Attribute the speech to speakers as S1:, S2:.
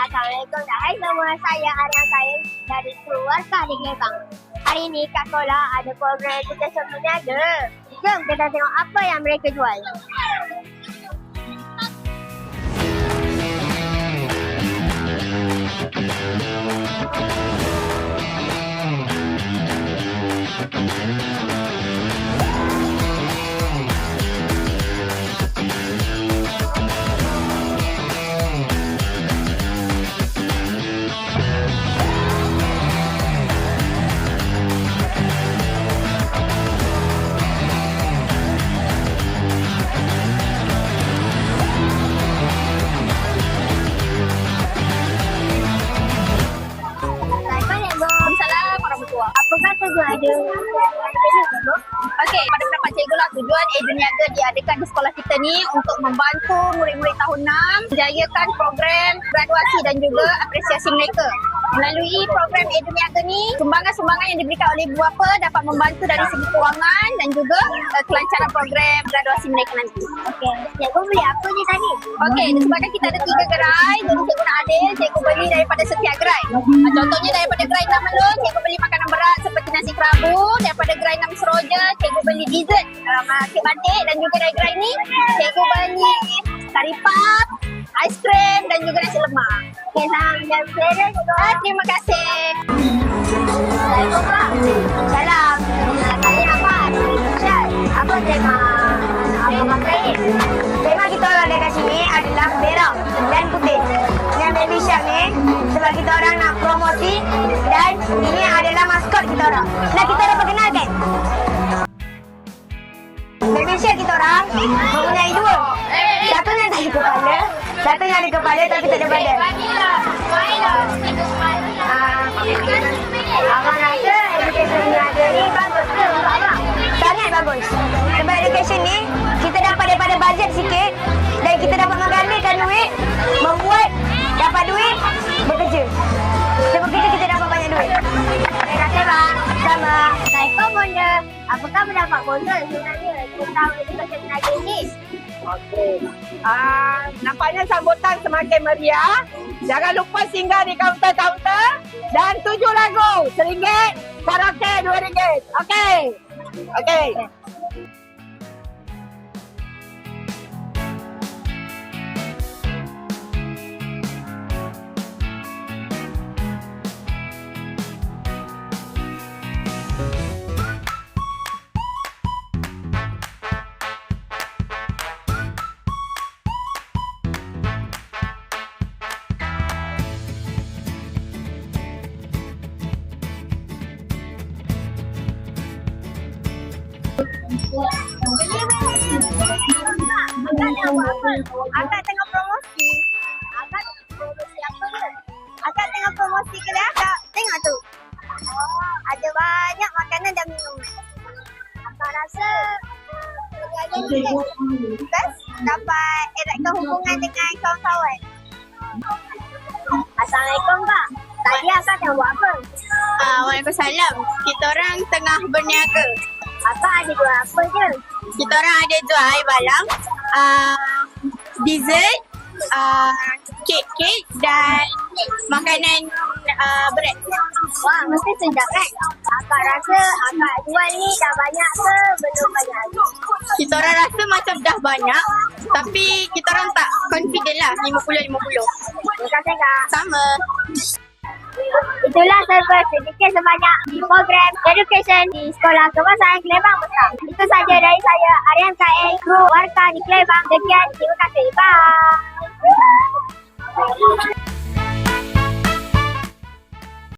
S1: Assalamualaikum dan hai semua, saya Aryan Said dari Keluarga di Kelebang. Hari ini kat sekolah ada program education berniaga. Jom kita tengok apa yang mereka jual. Apakah tujuan ada
S2: Okey, pada pendapat cikgu lah, tujuan Eduniaga diadakan di sekolah kita ni untuk membantu murid-murid tahun 6 menjayakan program graduasi dan juga apresiasi mereka. Melalui program Eduniaga ni, sumbangan-sumbangan yang diberikan oleh ibu bapa dapat membantu dari segi kewangan dan juga kelancaran program graduasi mereka nanti.
S1: Okey, cikgu beli apa je tadi?
S2: Okey, disebabkan kita ada 3 gerai, jadi cikgu nak adil, cikgu beli daripada setiap gerai. Contohnya daripada gerai 6 Melun, cikgu beli makanan berat seperti nasi kerabu. Daripada gerai 6 Seroja, cikgu beli dessert, kek batik, dan juga dari gerai ni, cikgu beli kari puff, aiskrim dan juga nasi lemak.
S1: Okey, salam dan selera cikgu.
S2: Terima kasih.
S1: Assalamualaikum Pak. Salam. Saya Ahmad. Syed. Apa tema makan ni? Tema kita orang dekat sini adalah merah dan putih. Yang baby shark ni sebab kita orang nak promosi dan ini adalah maskot kita orang. Nak kita orang perkenalkan. Baby shark kita orang mempunyai 2. Satu yang tak ada kepala, satu yang ada kepala tapi tak ada badan. Abang rasa education berniaga ni bagus ke untuk abang? Sangat bagus. Sebab education ni kita dapat daripada bajet sikit dan kita dapat menggandakan duit, membuat dapat duit, bekerja. Kita bekerja kita dapat banyak duit. Terima kasih bang. Sama. Assalamualaikum Bonda. Apakah pendapat Bonda sebenarnya tentang education berniaga ini?
S3: Okey. Nampaknya sambutan semakin meriah. Jangan lupa singgah di kaunter-kaunter dan 7 lagu. RM1, karaoke RM2. Okey. Okey.
S1: Akak tengah promosi. Akak tengah promosi apa dia? Akak tengah promosi kedai akak. Tengok tu. Oh, ada banyak makanan dan minuman. Akak rasa perniagaan ni best dapat eratkan hubungan dengan kawan-kawan. Assalamualaikum Pak. Tadi akak tengah buat apa?
S2: Waalaikumsalam. Kita orang tengah berniaga.
S1: Akak ada jual apa je?
S2: Kita orang ada jual air balang, dessert, kek-kek dan makanan berat.
S1: Wah, mesti sedap kan? Akak rasa akak jual ni dah banyak ke belum banyak lagi?
S2: Kita orang rasa macam dah banyak, tapi kita orang tak confident lah 50-50.
S1: Terima kasih Kak.
S2: Sama.
S1: Itulah servis sedikit sebanyak program education di Sekolah Kebangsaan Kelebang Besar. Itu saja dari saya, Aryan Said, kru warga di Kelebang. Sekian, terima kasih. Bye.